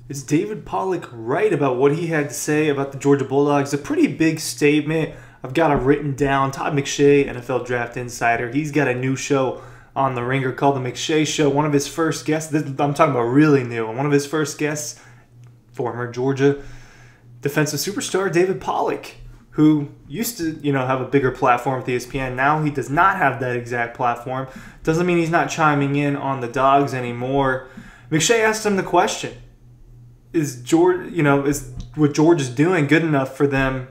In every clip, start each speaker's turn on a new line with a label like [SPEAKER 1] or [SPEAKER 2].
[SPEAKER 1] Is David Pollack right about what he had to say about the Georgia Bulldogs? A pretty big statement. I've got it written down. Todd McShay, NFL Draft Insider, he's got a new show on The Ringer called The McShay Show. One of his first guests, I'm talking about really new, one of his first guests, former Georgia defensive superstar David Pollack, who used to, have a bigger platform with ESPN. Now he does not have that exact platform. Doesn't mean he's not chiming in on the Dogs anymore. McShay asked him the question: Is what Georgia's doing good enough for them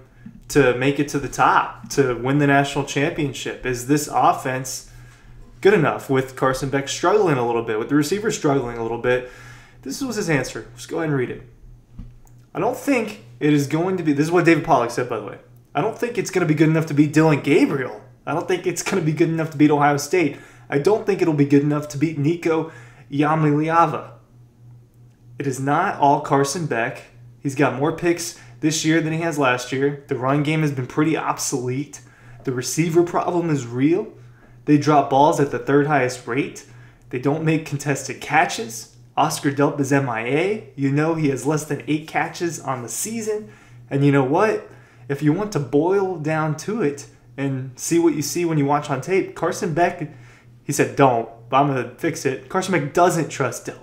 [SPEAKER 1] to make it to the top, to win the national championship? Is this offense good enough with Carson Beck struggling a little bit, with the receivers struggling a little bit? This was his answer. Let's go ahead and read it. I don't think it is going to be, this is what David Pollack said, by the way. I don't think it's going to be good enough to beat Dillon Gabriel. I don't think it's going to be good enough to beat Ohio State. I don't think it'll be good enough to beat Nico Iamaleava. It is not all Carson Beck. He's got more picks this year than he has last year. The run game has been pretty obsolete. The receiver problem is real. They drop balls at the third highest rate. They don't make contested catches. Oscar Delp is MIA. He has less than 8 catches on the season. And you know what? If you want to boil down to it and see what you see when you watch on tape, Carson Beck, he said don't, but I'm going to fix it. Carson Beck doesn't trust Delp.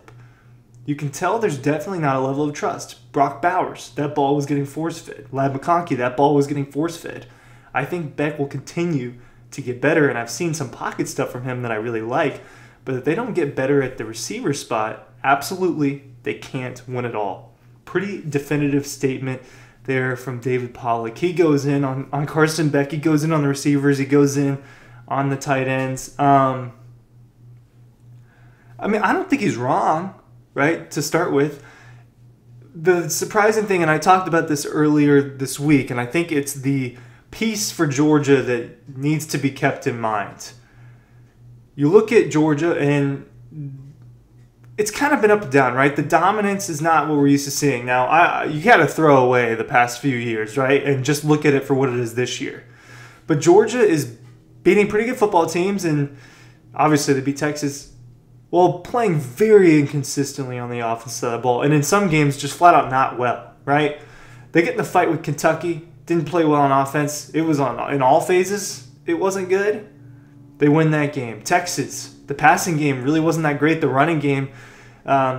[SPEAKER 1] You can tell there's definitely not a level of trust. Brock Bowers, that ball was getting force-fed. Lad McConkey, that ball was getting force-fed. I think Beck will continue to get better, and I've seen some pocket stuff from him that I really like. But if they don't get better at the receiver spot, absolutely, they can't win it all. Pretty definitive statement there from David Pollack. He goes in on Carson Beck. He goes in on the receivers. He goes in on the tight ends. I don't think he's wrong, right, to start with. The surprising thing, and I talked about this earlier this week, and I think it's the piece for Georgia that needs to be kept in mind. You look at Georgia, and it's kind of been up and down, right? The dominance is not what we're used to seeing. Now, you got to throw away the past few years, right, and just look at it for what it is this year. But Georgia is beating pretty good football teams, and obviously they beat Texas while playing very inconsistently on the offensive side of the ball, and in some games just flat out not well, right? They get in the fight with Kentucky, didn't play well on offense. It was in all phases, it wasn't good. They win that game. Texas, the passing game really wasn't that great. The running game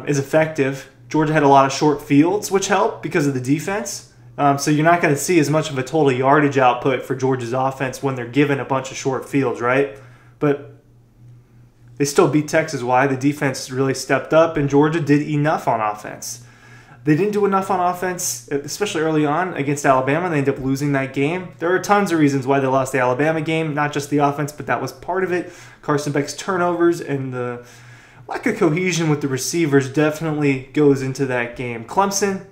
[SPEAKER 1] is effective. Georgia had a lot of short fields, which helped because of the defense. So you're not going to see as much of a total yardage output for Georgia's offense when they're given a bunch of short fields, right? But they still beat Texas. Why? The defense really stepped up, and Georgia did enough on offense. They didn't do enough on offense, especially early on against Alabama. They ended up losing that game. There are tons of reasons why they lost the Alabama game, not just the offense, but that was part of it. Carson Beck's turnovers and the lack of cohesion with the receivers definitely goes into that game. Clemson,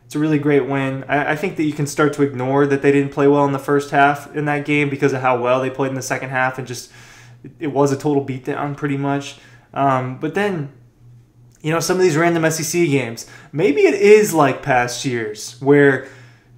[SPEAKER 1] it's a really great win. I think that you can start to ignore that they didn't play well in the first half in that game because of how well they played in the second half, and just it was a total beatdown pretty much. But then, some of these random SEC games, maybe it is like past years where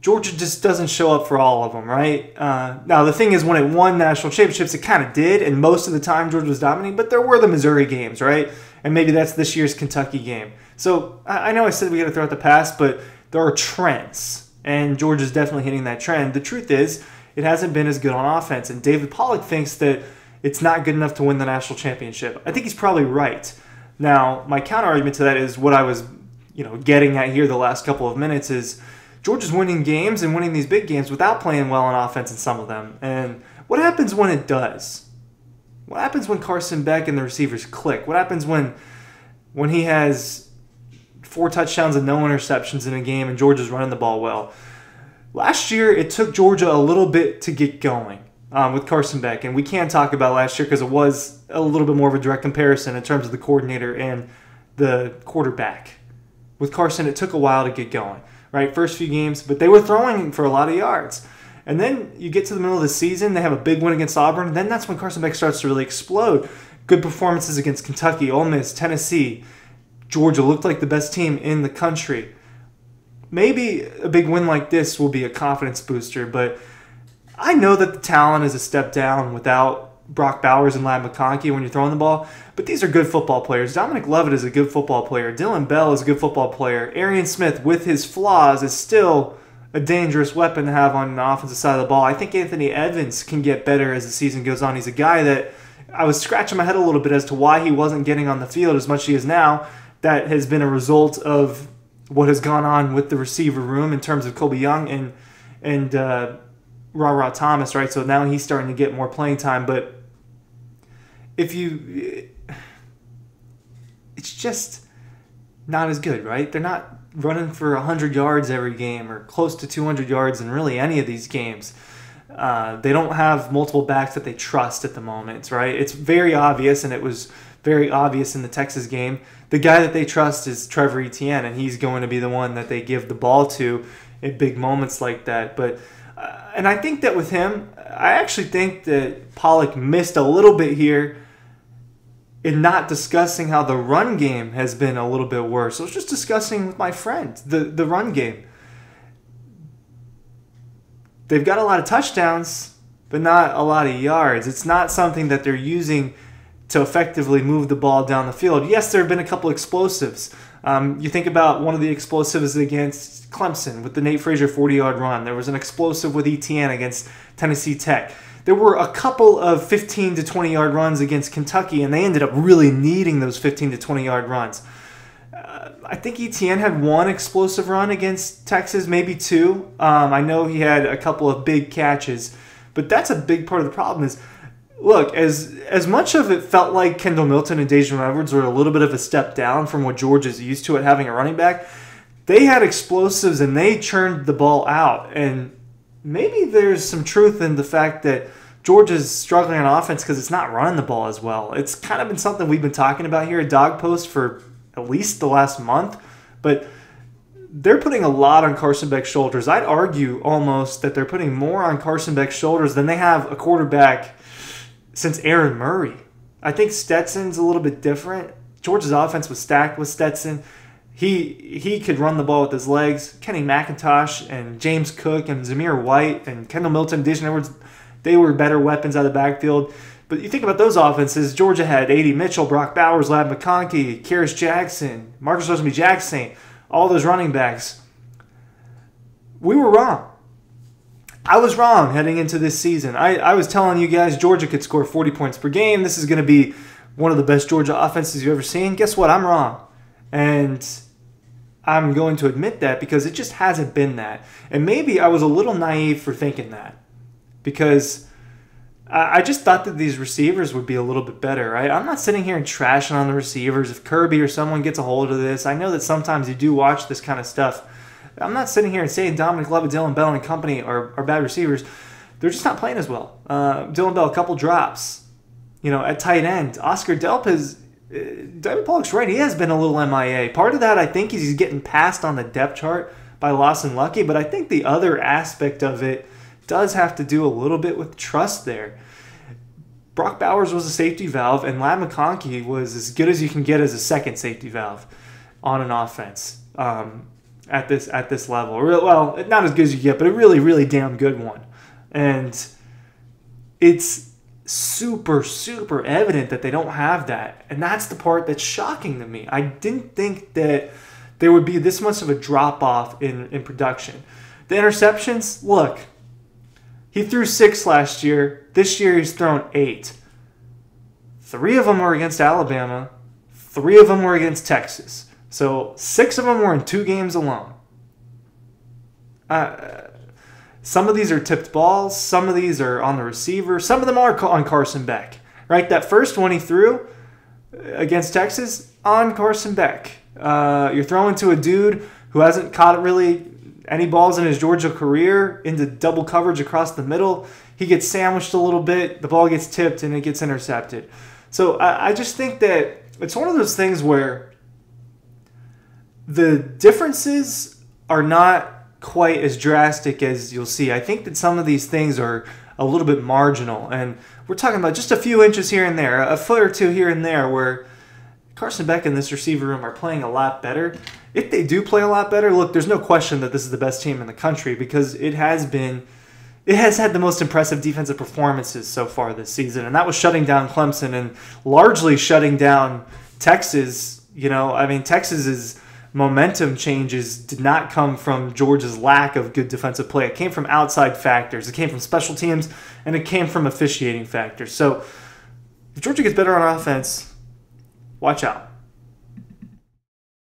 [SPEAKER 1] Georgia just doesn't show up for all of them, right? Now, the thing is, when it won national championships, it kind of did, and most of the time Georgia was dominating, but there were the Missouri games, right? And maybe that's this year's Kentucky game. So I know I said we got to throw out the past, but there are trends, and Georgia's definitely hitting that trend. The truth is, it hasn't been as good on offense, and David Pollack thinks that it's not good enough to win the national championship. I think he's probably right. Now, my counter-argument to that is what I was, getting at here the last couple of minutes is Georgia's winning games and winning these big games without playing well on offense in some of them. And what happens when it does? What happens when Carson Beck and the receivers click? What happens when he has 4 touchdowns and no interceptions in a game and Georgia's running the ball well? Last year, it took Georgia a little bit to get going with Carson Beck. And we can't talk about last year because it was a little bit more of a direct comparison in terms of the coordinator and the quarterback. With Carson, it took a while to get going, right? First few games, but they were throwing for a lot of yards. And then you get to the middle of the season, they have a big win against Auburn, and then that's when Carson Beck starts to really explode. Good performances against Kentucky, Ole Miss, Tennessee. Georgia looked like the best team in the country. Maybe a big win like this will be a confidence booster, but I know that the talent is a step down without Brock Bowers and Ladd McConkey when you're throwing the ball, but these are good football players. Dominic Lovett is a good football player. Dylan Bell is a good football player. Arian Smith, with his flaws, is still a dangerous weapon to have on the offensive side of the ball. I think Anthony Evans can get better as the season goes on. He's a guy that I was scratching my head a little bit as to why he wasn't getting on the field as much as he is now. That has been a result of what has gone on with the receiver room in terms of Colby Young and Ra Thomas, right? So now he's starting to get more playing time. But it's just not as good, right? They're not running for 100 yards every game or close to 200 yards in really any of these games. They don't have multiple backs that they trust at the moment, right? It's very obvious, and it was very obvious in the Texas game. The guy that they trust is Trevor Etienne, and he's going to be the one that they give the ball to in big moments like that. But and I think that with him, I actually think that Pollack missed a little bit here in not discussing how the run game has been a little bit worse. I was just discussing with my friend the run game. They've got a lot of touchdowns, but not a lot of yards. It's not something that they're using to effectively move the ball down the field. Yes, there have been a couple explosives. You think about one of the explosives against Clemson with the Nate Frazier 40-yard run. There was an explosive with Etienne against Tennessee Tech. There were a couple of 15 to 20-yard runs against Kentucky, and they ended up really needing those 15 to 20-yard runs. I think Etienne had one explosive run against Texas, maybe two. I know he had a couple of big catches, but that's a big part of the problem is, look, as much of it felt like Kendall Milton and Dejan Edwards were a little bit of a step down from what Georgia's used to at having a running back, they had explosives and they churned the ball out. And maybe there's some truth in the fact that Georgia's struggling on offense because it's not running the ball as well. It's kind of been something we've been talking about here at Dawg Post for at least the last month, but they're putting a lot on Carson Beck's shoulders. I'd argue almost that they're putting more on Carson Beck's shoulders than they have a quarterback since Aaron Murray. I think Stetson's a little bit different. Georgia's offense was stacked with Stetson. He could run the ball with his legs. Kenny McIntosh and James Cook and Zamir White and Kendall Milton, Dejan Edwards, they were better weapons out of the backfield. But you think about those offenses, Georgia had A.D. Mitchell, Brock Bowers, Ladd McConkey, Karis Jackson, Marcus Rosemy-Jackson, all those running backs. We were wrong. I was wrong heading into this season. I was telling you guys Georgia could score 40 points per game. This is going to be one of the best Georgia offenses you've ever seen. Guess what? I'm wrong. And I'm going to admit that because it just hasn't been that. And maybe I was a little naive for thinking that because I just thought that these receivers would be a little bit better, right? I'm not sitting here and trashing on the receivers. If Kirby or someone gets a hold of this, I know that sometimes you do watch this kind of stuff. I'm not sitting here and saying Dominic Lovett, Dylan Bell, and company are bad receivers. They're just not playing as well. Dylan Bell, a couple drops. At tight end, Oscar Delp has... David Pollack's right. He has been a little MIA. Part of that, I think, is he's getting passed on the depth chart by Lawson Lucky, but I think the other aspect of it does have to do a little bit with trust there. Brock Bowers was a safety valve, and Ladd McConkey was as good as you can get as a second safety valve on an offense at this level. Well, not as good as you get, but a really, really damn good one. And it's super, super evident that they don't have that. And that's the part that's shocking to me. I didn't think that there would be this much of a drop-off in production. The interceptions, look, he threw 6 last year. This year he's thrown 8. 3 of them were against Alabama. 3 of them were against Texas. So 6 of them were in 2 games alone. Some of these are tipped balls. Some of these are on the receiver. Some of them are on Carson Beck. Right? That first one he threw against Texas, on Carson Beck. You're throwing to a dude who hasn't caught really any balls in his Georgia career into double coverage across the middle. He gets sandwiched a little bit. The ball gets tipped and it gets intercepted. So I just think that it's one of those things where the differences are not quite as drastic as you'll see. I think that some of these things are a little bit marginal. And we're talking about just a few inches here and there, a foot or two here and there where Carson Beck and this receiver room are playing a lot better. If they do play a lot better, look, there's no question that this is the best team in the country because it has been it has had the most impressive defensive performances so far this season, and that was shutting down Clemson and largely shutting down Texas. Texas's momentum changes did not come from Georgia's lack of good defensive play. It came from outside factors. It came from special teams, and it came from officiating factors. So if Georgia gets better on offense, watch out.